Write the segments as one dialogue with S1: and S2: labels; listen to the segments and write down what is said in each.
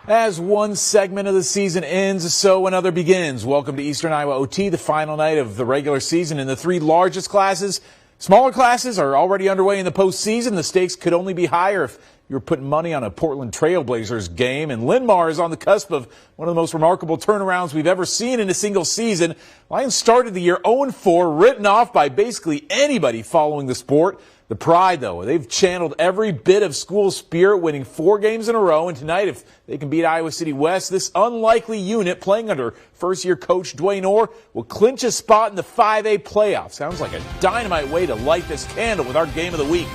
S1: As one segment of the season ends, so another begins. Welcome to Eastern Iowa OT, the final night of the regular season in the three largest classes. Smaller classes are already underway in the postseason. The stakes could only be higher if you were putting money on a Portland Trailblazers game. And Linn-Mar is on the cusp of one of the most remarkable turnarounds we've ever seen in a single season. Lions started the year 0-4, written off by basically anybody following the sport. The Pride, though, they've channeled every bit of school spirit, winning 4 games in a row. And tonight, if they can beat Iowa City West, this unlikely unit playing under first-year coach Dwayne Orr will clinch a spot in the 5A playoffs. Sounds like a dynamite way to light this candle with our game of the week.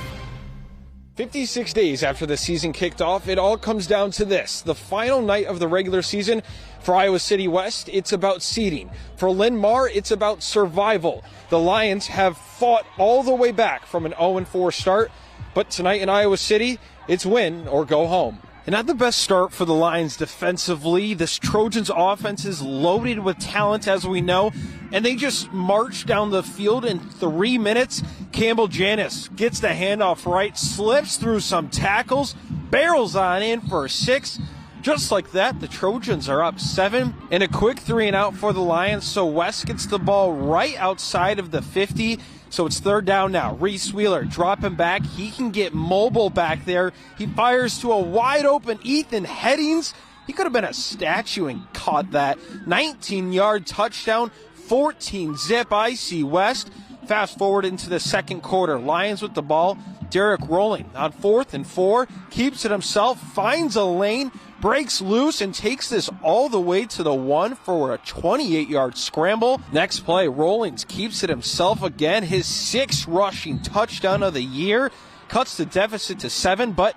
S2: 56 days after the season kicked off, it all comes down to this. The final night of the regular season for Iowa City West, it's about seeding. For Linn-Mar, it's about survival. The Lions have fought all the way back from an 0-4 start, but tonight in Iowa City, it's win or go home. And not the best start for the Lions defensively. This Trojans offense is loaded with talent, as we know, and they just march down the field in 3 minutes. Campbell Janis gets the handoff right, slips through some tackles, barrels on in for a 6. Just like that, the Trojans are up 7, and a quick 3-and-out for the Lions, so West gets the ball right outside of the 50, so it's 3rd down now. Reese Wheeler dropping back. He can get mobile back there. He fires to a wide-open Ethan Headings. He could have been a statue and caught that. 19-yard touchdown, 14-zip IC West. Fast forward into the second quarter. Lions with the ball. Derek Rolling on 4th and 4. Keeps it himself. Finds a lane. Breaks loose and takes this all the way to the 1 for a 28-yard scramble. Next play, Rollins keeps it himself again. His 6th rushing touchdown of the year. Cuts the deficit to 7, but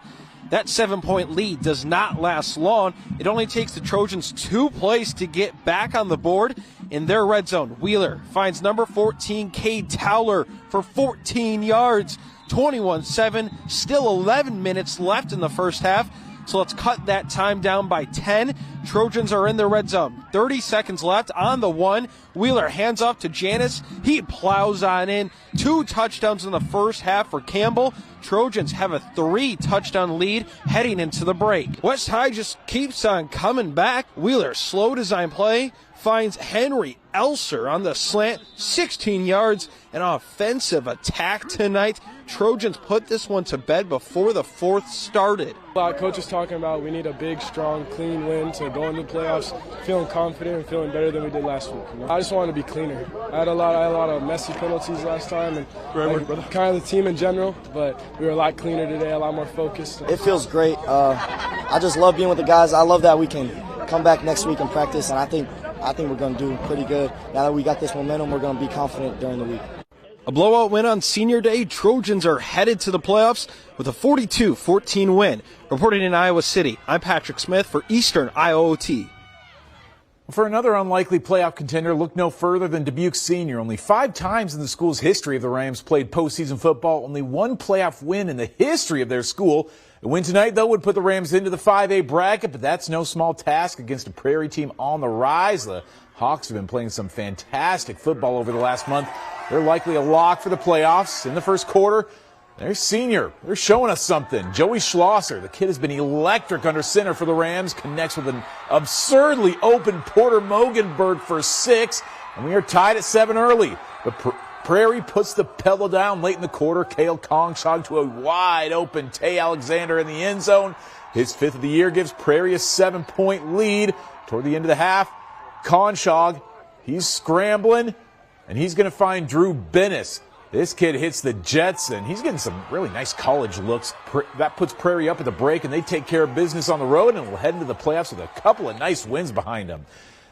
S2: that 7-point lead does not last long. It only takes the Trojans 2 plays to get back on the board in their red zone. Wheeler finds number 14, Cade Towler, for 14 yards. 21-7, still 11 minutes left in the first half. So let's cut that time down by 10. Trojans are in the red zone. 30 seconds left on the 1. Wheeler hands off to Janis. He plows on in. 2 touchdowns in the first half for Campbell. Trojans have a 3-touchdown lead heading into the break. West High just keeps on coming back. Wheeler, slow design play, finds Henry Elser on the slant. 16 yards, an offensive attack tonight. Trojans put this one to bed before the 4th started.
S3: Coach is talking about we need a big, strong, clean win to go into the playoffs, feeling confident and feeling better than we did last week. I just wanted to be cleaner. I had a lot of messy penalties last time, and kind of the team in general, but we were a lot cleaner today, a lot more focused.
S4: It feels great. I just love being with the guys. I love that we can come back next week and practice, and I think we're going to do pretty good. Now that we got this momentum, we're going to be confident during the week.
S2: A blowout win on Senior Day. Trojans are headed to the playoffs with a 42-14 win. Reporting in Iowa City, I'm Patrick Smith for Eastern Iowa OT.
S1: For another unlikely playoff contender, look no further than Dubuque Senior. Only 5 times in the school's history have the Rams played postseason football. Only 1 playoff win in the history of their school. A win tonight, though, would put the Rams into the 5A bracket, but that's no small task against a Prairie team on the rise. The Hawks have been playing some fantastic football over the last month. They're likely a lock for the playoffs. In the first quarter, their senior, they're showing us something. Joey Schlosser, the kid has been electric under center for the Rams, connects with an absurdly open Porter Mogenberg for 6, and we are tied at 7 early. But Prairie puts the pedal down late in the quarter. Cale Kongshog to a wide open Tay Alexander in the end zone. His 5th of the year gives Prairie a 7-point lead. Toward the end of the half, Kongshog, he's scrambling, and he's going to find Drew Bennis. This kid hits the Jets, and he's getting some really nice college looks. That puts Prairie up at the break, and they take care of business on the road and will head into the playoffs with a couple of nice wins behind them.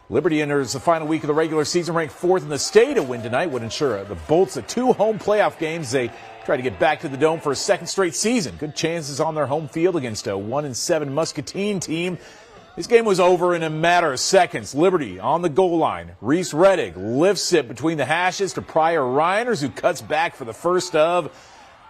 S1: Liberty enters the final week of the regular season ranked 4th in the state. A win tonight would ensure the Bolts a 2 home playoff games. They try to get back to the Dome for a 2nd straight season. Good chances on their home field against a 1-7 Muscatine team. This game was over in a matter of seconds. Liberty on the goal line. Reese Reddick lifts it between the hashes to Pryor Reiners, who cuts back for the first of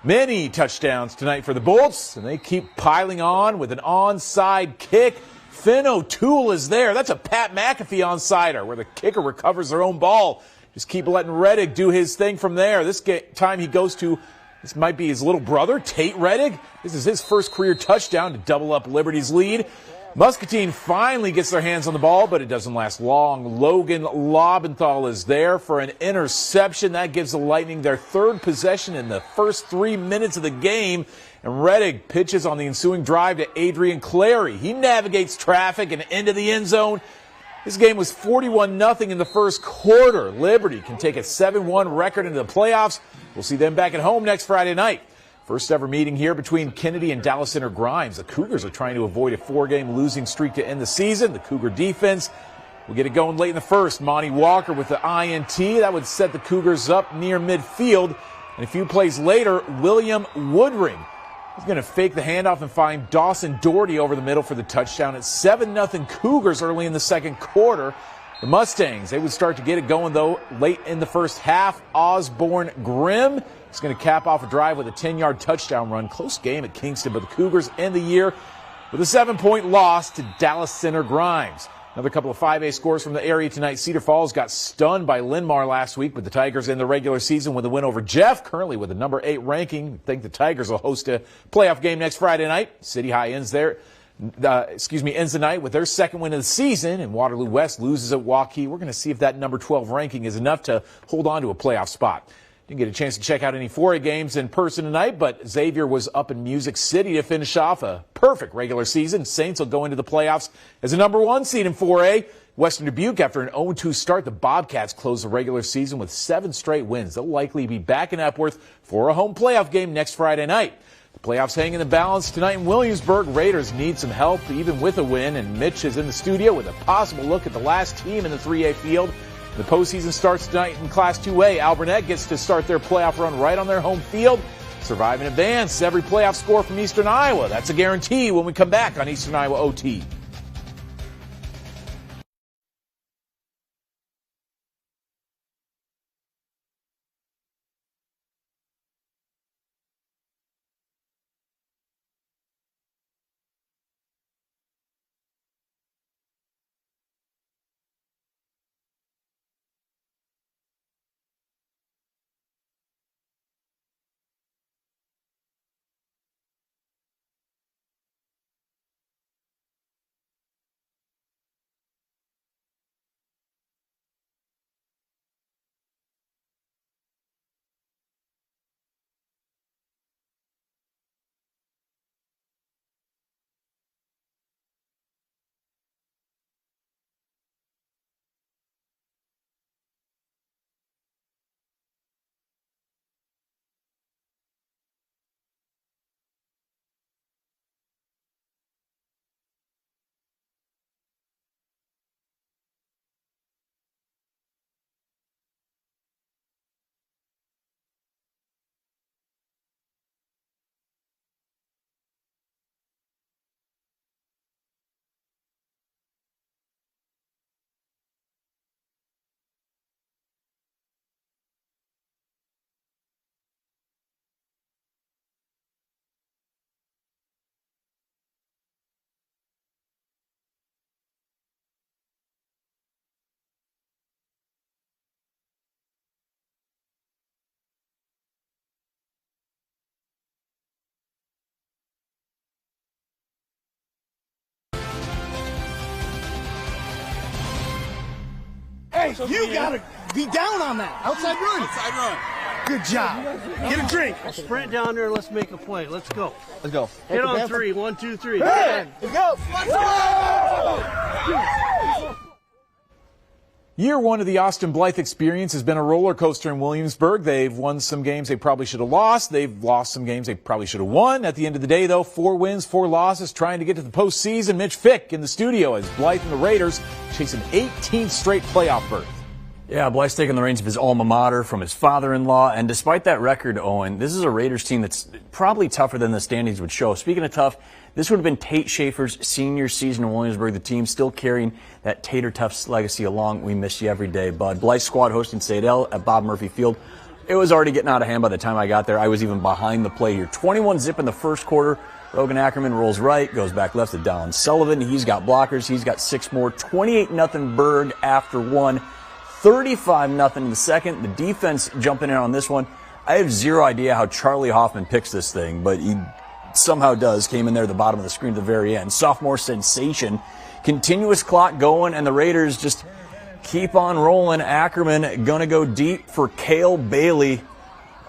S1: many touchdowns tonight for the Bolts. And they keep piling on with an onside kick. Finn O'Toole is there. That's a Pat McAfee onside, where the kicker recovers their own ball. Just keep letting Reddick do his thing from there. This time he goes to, this might be his little brother, Tate Reddick. This is his first career touchdown to double up Liberty's lead. Muscatine finally gets their hands on the ball, but it doesn't last long. Logan Lobenthal is there for an interception. That gives the Lightning their third possession in the first 3 minutes of the game. And Reddick pitches on the ensuing drive to Adrian Clary. He navigates traffic and into the end zone. This game was 41-0 in the first quarter. Liberty can take a 7-1 record into the playoffs. We'll see them back at home next Friday night. First ever meeting here between Kennedy and Dallas Center Grimes. The Cougars are trying to avoid a 4-game losing streak to end the season. The Cougar defense will get it going late in the first. Monty Walker with the INT. That would set the Cougars up near midfield. And a few plays later, William Woodring is going to fake the handoff and find Dawson Doherty over the middle for the touchdown. It's 7-0 Cougars early in the second quarter. The Mustangs, they would start to get it going, though, late in the first half. Osborne Grimm is going to cap off a drive with a 10-yard touchdown run. Close game at Kingston, but the Cougars end the year with a 7-point loss to Dallas Center Grimes. Another couple of 5A scores from the area tonight. Cedar Falls got stunned by Linn-Mar last week, but the Tigers in the regular season with a win over Jeff, currently with a number 8 ranking. I think the Tigers will host a playoff game next Friday night. City High ends the night with their second win of the season, and Waterloo West loses at Waukee. We're going to see if that number 12 ranking is enough to hold on to a playoff spot. Didn't get a chance to check out any 4A games in person tonight, but Xavier was up in Music City to finish off a perfect regular season. Saints will go into the playoffs as a number 1 seed in 4A. Western Dubuque, after an 0-2 start, the Bobcats closed the regular season with 7 straight wins. They'll likely be back in Epworth for a home playoff game next Friday night. The playoffs hang in the balance tonight in Williamsburg. Raiders need some help even with a win, and Mitch is in the studio with a possible look at the last team in the 3A field. The postseason starts tonight in Class 2A. Alburnett gets to start their playoff run right on their home field. Survive and advance every playoff score from Eastern Iowa. That's a guarantee when we come back on Eastern Iowa OT.
S5: Hey, you gotta be down on that. Outside run.
S6: Outside run.
S5: Good job. Get a drink.
S7: Sprint down there and let's make a play. Let's go.
S5: Let's go.
S7: Hit on 3. 1, 2, 3.
S5: Hey, let's go. Let's go.
S1: Year one of the Austin Blythe experience has been a roller coaster in Williamsburg. They've won some games they probably should have lost. They've lost some games they probably should have won. At the end of the day, though, 4 wins, 4 losses, trying to get to the postseason. Mitch Fick in the studio as Blythe and the Raiders chase an 18th straight playoff berth.
S8: Yeah, Blythe's taking the reins of his alma mater from his father-in-law, and despite that record, Owen, this is a Raiders team that's probably tougher than the standings would show. Speaking of tough, this would have been Tate Schaefer's senior season in Williamsburg. The team still carrying that Tater Tufts legacy along. We miss you every day, bud. Blythe's squad hosting Saydel at Bob Murphy Field. It was already getting out of hand by the time I got there. I was even behind the play here. 21-zip in the first quarter. Rogan Ackerman rolls right, goes back left to Dallin Sullivan. He's got blockers. He's got 6 more. 28-0 Berg after 1. 35-0 in the second. The defense jumping in on this one. I have zero idea how Charlie Hoffman picks this thing, but he somehow does. Came in there at the bottom of the screen at the very end. Sophomore sensation. Continuous clock going, and the Raiders just keep on rolling. Ackerman going to go deep for Cale Bailey.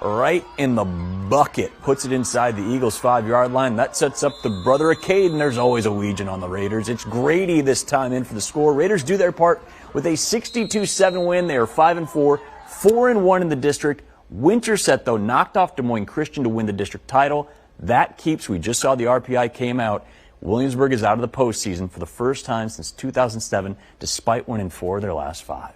S8: Right in the bucket. Puts it inside the Eagles' 5-yard line. That sets up the brother of Caden. There's always a Legion on the Raiders. It's Grady this time in for the score. Raiders do their part with a 62-7 win. They are 5-4, 4-1 in the district. Winterset, though, knocked off Des Moines Christian to win the district title. That keeps, we just saw the RPI came out. Williamsburg is out of the postseason for the first time since 2007, despite winning 4 of their last 5.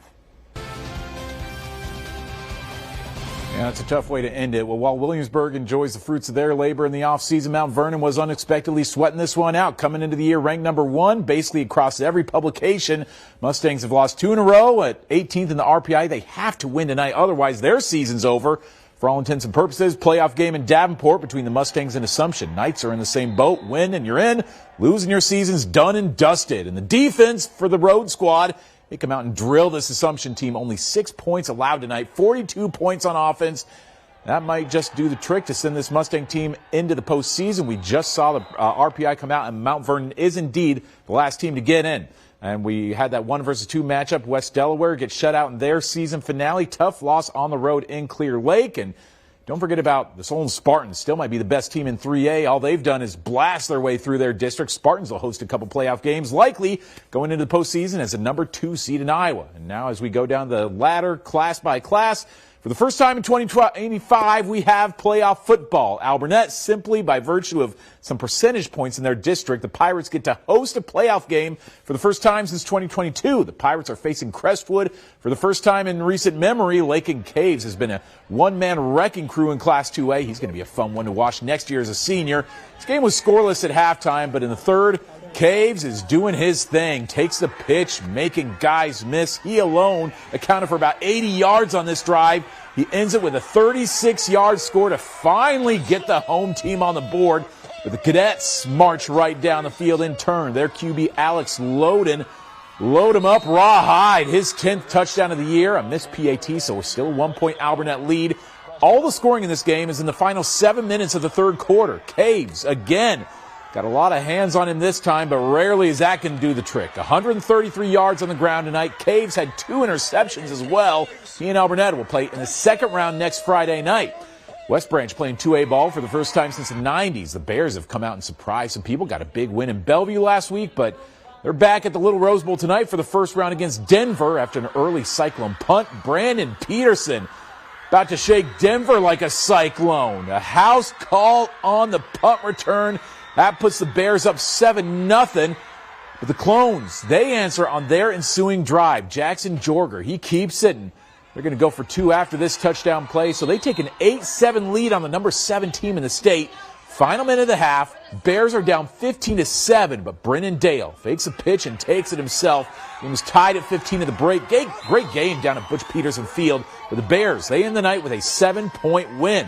S1: Yeah, it's a tough way to end it. Well, while Williamsburg enjoys the fruits of their labor in the offseason, Mount Vernon was unexpectedly sweating this one out. Coming into the year ranked number 1, basically across every publication. Mustangs have lost 2 in a row at 18th in the RPI. They have to win tonight, otherwise their season's over. For all intents and purposes, playoff game in Davenport between the Mustangs and Assumption. Knights are in the same boat. Win and you're in. Lose and your season's done and dusted. And the defense for the road squad, they come out and drill this Assumption team. Only 6 points allowed tonight, 42 points on offense. That might just do the trick to send this Mustang team into the postseason. We just saw the RPI come out, and Mount Vernon is indeed the last team to get in. And we had that 1-versus-2 matchup. West Delaware gets shut out in their season finale. Tough loss on the road in Clear Lake. And don't forget about the Solon Spartans. Still might be the best team in 3A. All they've done is blast their way through their district. Spartans will host a couple playoff games, likely going into the postseason as a number 2 seed in Iowa. And now as we go down the ladder, class by class, for the first time in 2085, we have playoff football. Alburnett, simply by virtue of some percentage points in their district, the Pirates get to host a playoff game for the first time since 2022. The Pirates are facing Crestwood for the first time in recent memory. Lake and Caves has been a one-man wrecking crew in Class 2A. He's going to be a fun one to watch next year as a senior. This game was scoreless at halftime, but in the third, Caves is doing his thing, takes the pitch, making guys miss. He alone accounted for about 80 yards on this drive. He ends it with a 36-yard score to finally get the home team on the board. But the Cadets march right down the field in turn. Their QB, Alex Loden, load him up rawhide. His 10th touchdown of the year, a missed PAT, so we're still a 1-point Alburnett lead. All the scoring in this game is in the final 7 minutes of the third quarter. Caves, again, got a lot of hands on him this time, but rarely is that going to do the trick. 133 yards on the ground tonight. Caves had 2 interceptions as well. He and Alburnett will play in the second round next Friday night. West Branch playing 2A ball for the first time since the 90s. The Bears have come out and surprised some people. Got a big win in Bellevue last week, but they're back at the Little Rose Bowl tonight for the first round against Denver after an early Cyclone punt. Brandon Peterson about to shake Denver like a cyclone. A house call on the punt return. That puts the Bears up 7-0. But the Clones, they answer on their ensuing drive. Jackson Jorger, he keeps it. And they're going to go for 2 after this touchdown play. So they take an 8-7 lead on the number 7 team in the state. Final minute of the half. Bears are down 15-7. But Brennan Dale fakes a pitch and takes it himself. He was tied at 15 at the break. Great game down at Butch Peterson Field. But the Bears, they end the night with a 7-point win.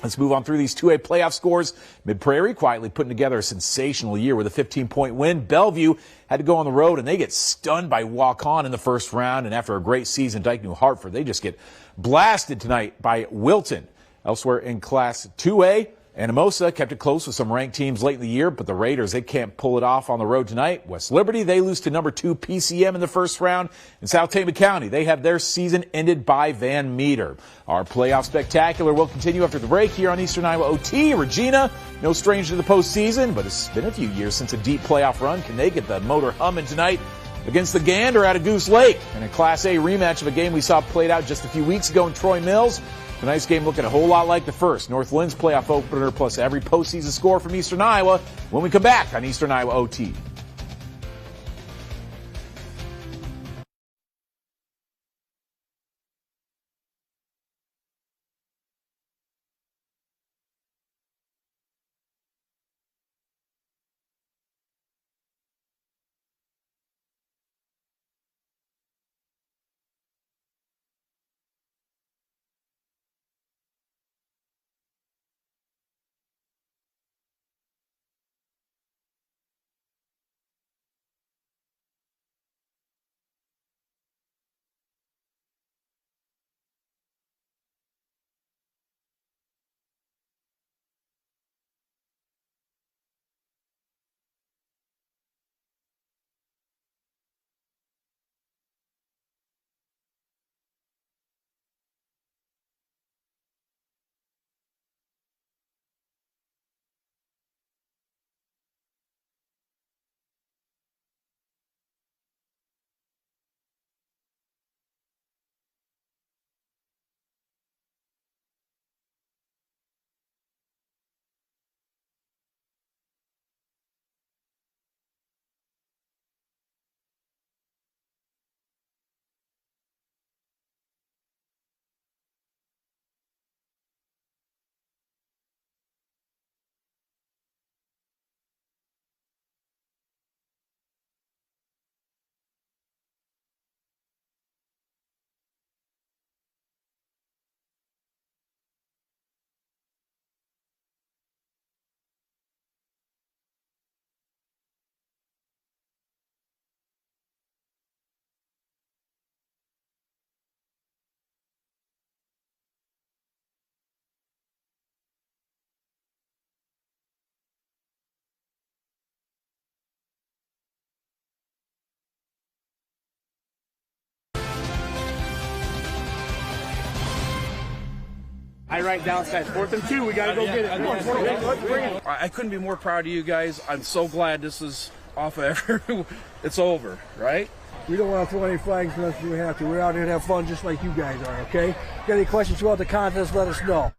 S1: Let's move on through these 2A playoff scores. Mid-Prairie quietly putting together a sensational year with a 15-point win. Bellevue had to go on the road, and they get stunned by Walk-On in the first round. And after a great season, Dike New Hartford, they just get blasted tonight by Wilton. Elsewhere in Class 2A, Anamosa kept it close with some ranked teams late in the year, but the Raiders, they can't pull it off on the road tonight. West Liberty, they lose to number 2 PCM in the first round. In South Tama County, they have their season ended by Van Meter. Our playoff spectacular will continue after the break here on Eastern Iowa OT. Regina, no stranger to the postseason, but it's been a few years since a deep playoff run. Can they get the motor humming tonight against the Gander out of Goose Lake? And a Class A rematch of a game we saw played out just a few weeks ago in Troy Mills. Tonight's game looking a whole lot like the first. North Lynn's playoff opener plus every postseason score from Eastern Iowa when we come back on Eastern Iowa OT.
S5: I write downside. 4th and 2. We got to go get it. Come on, let's bring it.
S6: I couldn't be more proud of you guys. I'm so glad this is off of it's over, right?
S9: We don't want to throw any flags unless we have to. We're out here to have fun just like you guys are, okay? Got any questions throughout the contest, let us know.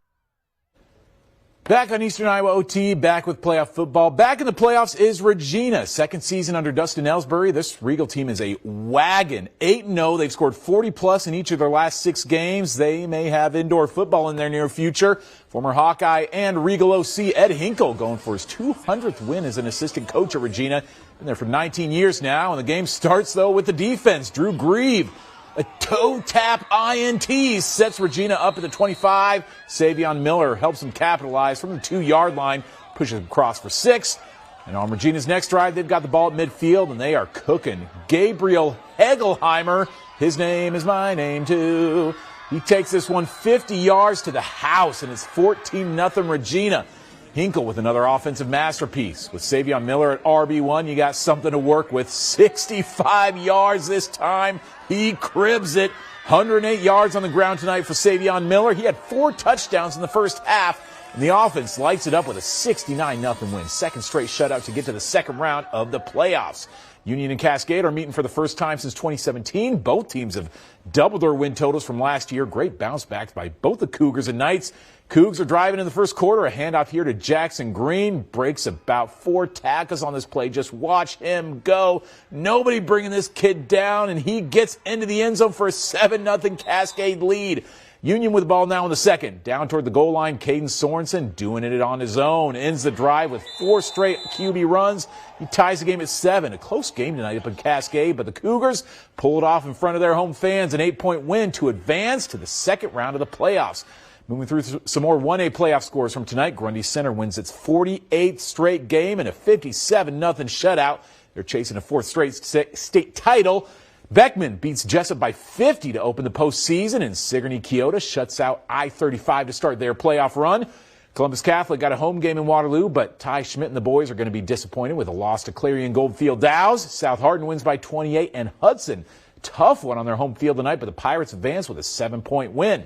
S1: Back on Eastern Iowa OT, back with playoff football. Back in the playoffs is Regina. Second season under Dustin Ellsbury. This Regal team is a wagon. 8-0. They've scored 40-plus in each of their last 6 games. They may have indoor football in their near future. Former Hawkeye and Regal OC Ed Hinkle going for his 200th win as an assistant coach at Regina. Been there for 19 years now, and the game starts, though, with the defense. Drew Grieve. A toe tap INT sets Regina up at the 25. Savion Miller helps them capitalize from the 2-yard line, pushes them across for 6. And on Regina's next drive, they've got the ball at midfield, and they are cooking. Gabriel Hegelheimer, his name is my name too. He takes this one 50 yards to the house, and it's 14-0 Regina. Hinkle with another offensive masterpiece. With Savion Miller at RB1, you got something to work with. 65 yards this time. He cribs it. 108 yards on the ground tonight for Savion Miller. He had 4 touchdowns in the first half, and the offense lights it up with a 69-0 win. Second straight shutout to get to the second round of the playoffs. Union and Cascade are meeting for the first time since 2017. Both teams have doubled their win totals from last year. Great bounce backs by both the Cougars and Knights. Cougs are driving in the first quarter. A handoff here to Jackson Green. Breaks about 4 tackles on this play. Just watch him go. Nobody bringing this kid down, and he gets into the end zone for a 7-0 Cascade lead. Union with the ball now in the second. Down toward the goal line, Caden Sorensen doing it on his own. Ends the drive with 4 straight QB runs. He ties the game at 7. A close game tonight up in Cascade, but the Cougars pull it off in front of their home fans. An 8-point win to advance to the second round of the playoffs. Moving through some more 1A playoff scores from tonight. Grundy Center wins its 48th straight game and a 57-0 shutout. They're chasing a 4th straight state title. Beckman beats Jessup by 50 to open the postseason, and Sigourney Keota shuts out I-35 to start their playoff run. Columbus Catholic got a home game in Waterloo, but Ty Schmidt and the boys are going to be disappointed with a loss to Clarion Goldfield Dows. South Hardin wins by 28, and Hudson, tough one on their home field tonight, but the Pirates advance with a 7-point win.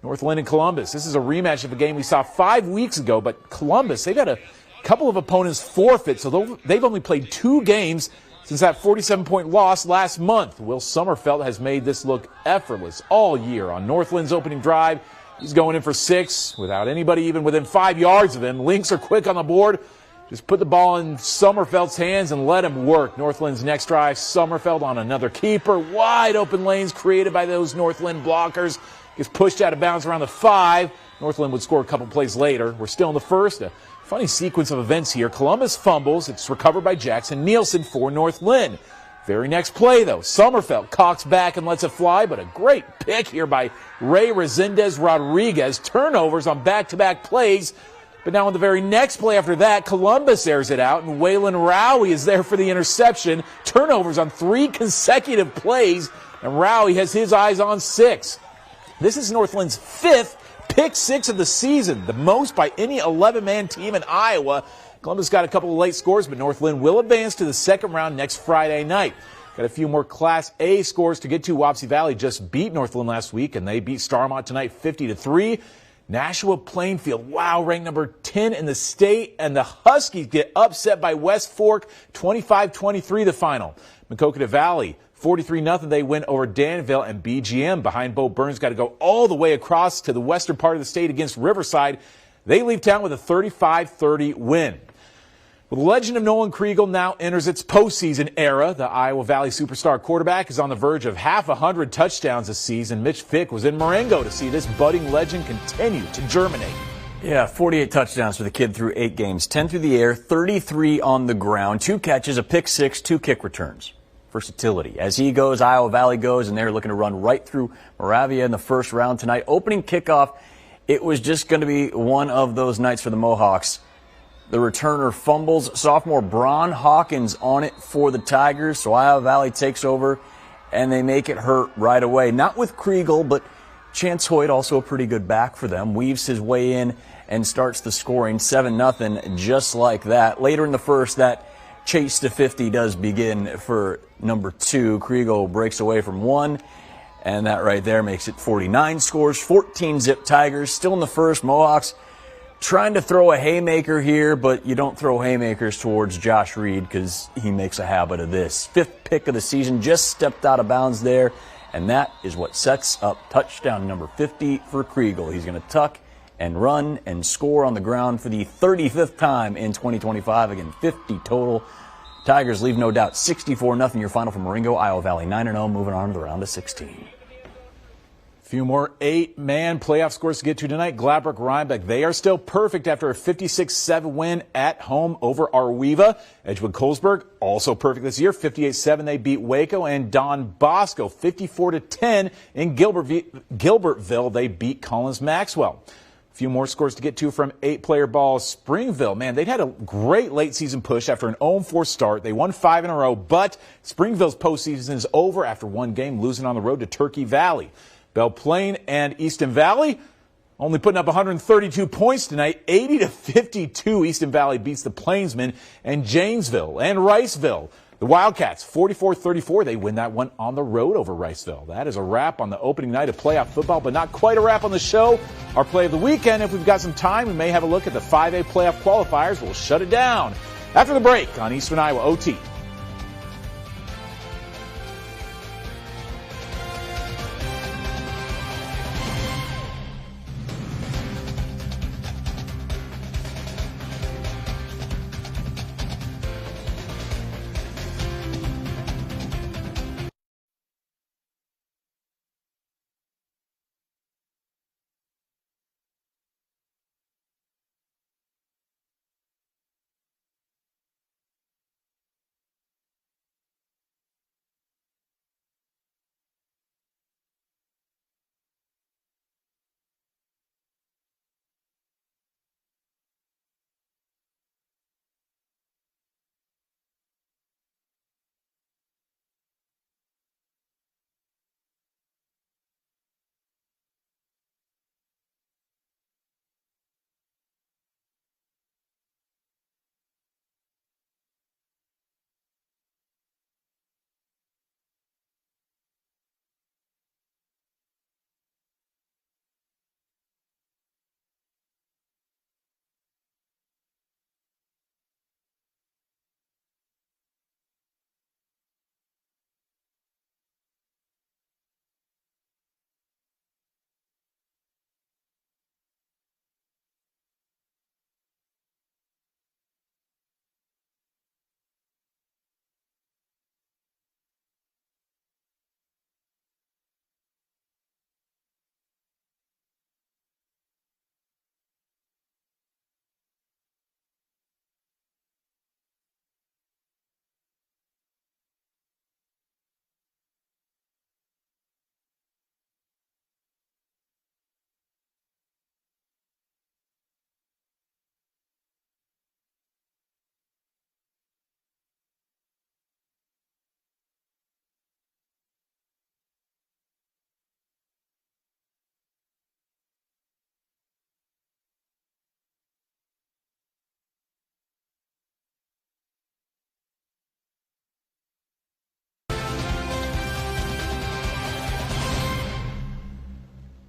S1: North Linn and Columbus. This is a rematch of a game we saw 5 weeks ago, but Columbus, they've had a couple of opponents forfeit, so they've only played 2 games since that 47-point loss last month. Will Sommerfeld has made this look effortless all year. On North Linn's opening drive, he's going in for 6 without anybody even within 5 yards of him. Lynx are quick on the board. Just put the ball in Sommerfeld's hands and let him work. North Linn's next drive, Sommerfeld on another keeper. Wide open lanes created by those North Linn blockers. Gets pushed out of bounds around the 5. North Linn would score a couple plays later. We're still in the first. A funny sequence of events here. Columbus fumbles. It's recovered by Jackson Nielsen for North Linn. Very next play, though, Sommerfeld cocks back and lets it fly, but a great pick here by Ray Resendez Rodriguez. Turnovers on back-to-back plays. But now on the very next play after that, Columbus airs it out, and Waylon Rowie is there for the interception. Turnovers on 3 consecutive plays, and Rowie has his eyes on 6. This is North Linn's 5th pick 6 of the season, the most by any 11-man team in Iowa. Columbus got a couple of late scores, but North Linn will advance to the second round next Friday night. Got a few more Class A scores to get to. Wapsie Valley just beat North Linn last week, and they beat Starmont tonight 50-3. Nashua Plainfield, wow, ranked number 10 in the state, and the Huskies get upset by West Fork, 25-23 the final. Maquoketa Valley, 43-0, they win over Danville, and BGM behind Bo Burns got to go all the way across to the western part of the state against Riverside. They leave town with a 35-30 win. Well, the legend of Nolan Kriegel now enters its postseason era. The Iowa Valley superstar quarterback is on the verge of half 100 touchdowns this season. Mitch Fick was in Marengo to see this budding legend continue to germinate.
S8: Yeah, 48 touchdowns for the kid through 8 games, 10 through the air, 33 on the ground, 2 catches, a pick 6, 2 kick returns. Versatility. As he goes, Iowa Valley goes, and they're looking to run right through Moravia in the first round tonight. Opening kickoff, it was just going to be one of those nights for the Mohawks. The returner fumbles. Sophomore Bron Hawkins on it for the Tigers, so Iowa Valley takes over, and they make it hurt right away. Not with Kriegel, but Chance Hoyt, also a pretty good back for them, weaves his way in and starts the scoring 7-0, just like that. Later in the first, that chase to 50 does begin for number 2. Kriegel breaks away from 1 And that right there makes it 49 scores, 14 zip Tigers. Still in the first, Mohawks trying to throw a haymaker here, but you don't throw haymakers towards Josh Reed because he makes a habit of this. 5th pick of the season, just stepped out of bounds there, and that is what sets up touchdown number 50 for Kriegel. He's going to tuck and run and score on the ground for the 35th time in 2025. Again, 50 total. Tigers leave no doubt 64-0 your final from Marengo, Iowa Valley 9-0, moving on to the round of 16.
S1: Few more 8-man playoff scores to get to tonight. Gladbrook-Rhinebeck, they are still perfect after a 56-7 win at home over Arweva. Edgewood-Colesburg, also perfect this year. 58-7, they beat Waco. And Don Bosco, 54-10 in Gilbertville, they beat Collins-Maxwell. A few more scores to get to from 8-player ball. Springville, man, they'd had a great late-season push after an 0-4 start. They won 5 in a row, but Springville's postseason is over after one game, losing on the road to Turkey Valley. Belle Plaine and Easton Valley only putting up 132 points tonight. 80-52, Easton Valley beats the Plainsmen. And Janesville and Riceville, the Wildcats, 44-34. They win that one on the road over Riceville. That is a wrap on the opening night of playoff football, but not quite a wrap on the show. Our play of the weekend, if we've got some time, we may have a look at the 5A playoff qualifiers. We'll shut it down after the break on Eastern Iowa OT.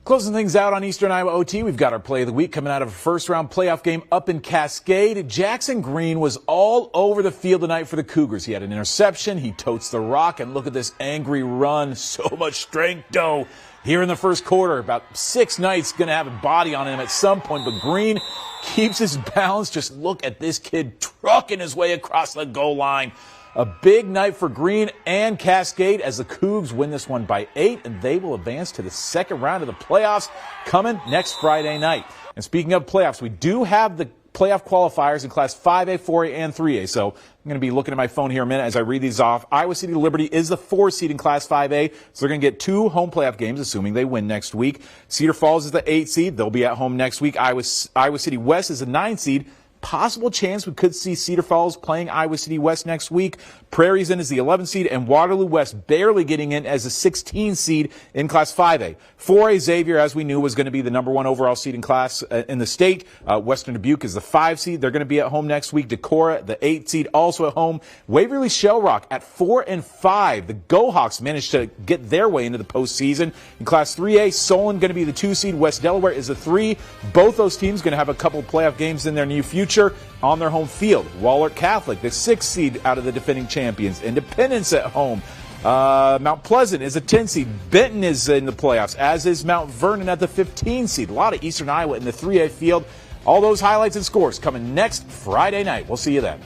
S1: Closing things out on Eastern Iowa OT, we've got our play of the week coming out of a first-round playoff game up in Cascade. Jackson Green was all over the field tonight for the Cougars. He had an interception, he totes the rock, and look at this angry run. So much strength, though, here in the first quarter. About 6 nights going to have a body on him at some point, but Green keeps his balance. Just look at this kid trucking his way across the goal line. A big night for Green and Cascade as the Cougs win this one by 8, and they will advance to the second round of the playoffs coming next Friday night. And speaking of playoffs, we do have the playoff qualifiers in Class 5A, 4A, and 3A. So I'm going to be looking at my phone here a minute as I read these off. Iowa City Liberty is the 4 seed in Class 5A, so they're going to get 2 home playoff games, assuming they win next week. Cedar Falls is the 8 seed. They'll be at home next week. Iowa City West is the 9 seed. Possible chance we could see Cedar Falls playing Iowa City West next week. Prairie's in as the 11th seed, and Waterloo West barely getting in as a 16 seed in Class 5A. 4A Xavier, as we knew, was going to be the #1 overall seed in class in the state. Western Dubuque is the 5 seed. They're going to be at home next week. Decorah, the 8 seed, also at home. Waverly Shell Rock at 4 and 5. The GoHawks managed to get their way into the postseason. In Class 3A, Solon going to be the 2 seed. West Delaware is the 3. Both those teams going to have a couple playoff games in their near future on their home field. Wahlert Catholic, the 6th seed out of the defending champions. Independence at home. Mount Pleasant is a 10 seed. Benton is in the playoffs, as is Mount Vernon at the 15 seed. A lot of Eastern Iowa in the 3A field. All those highlights and scores coming next Friday night. We'll see you then.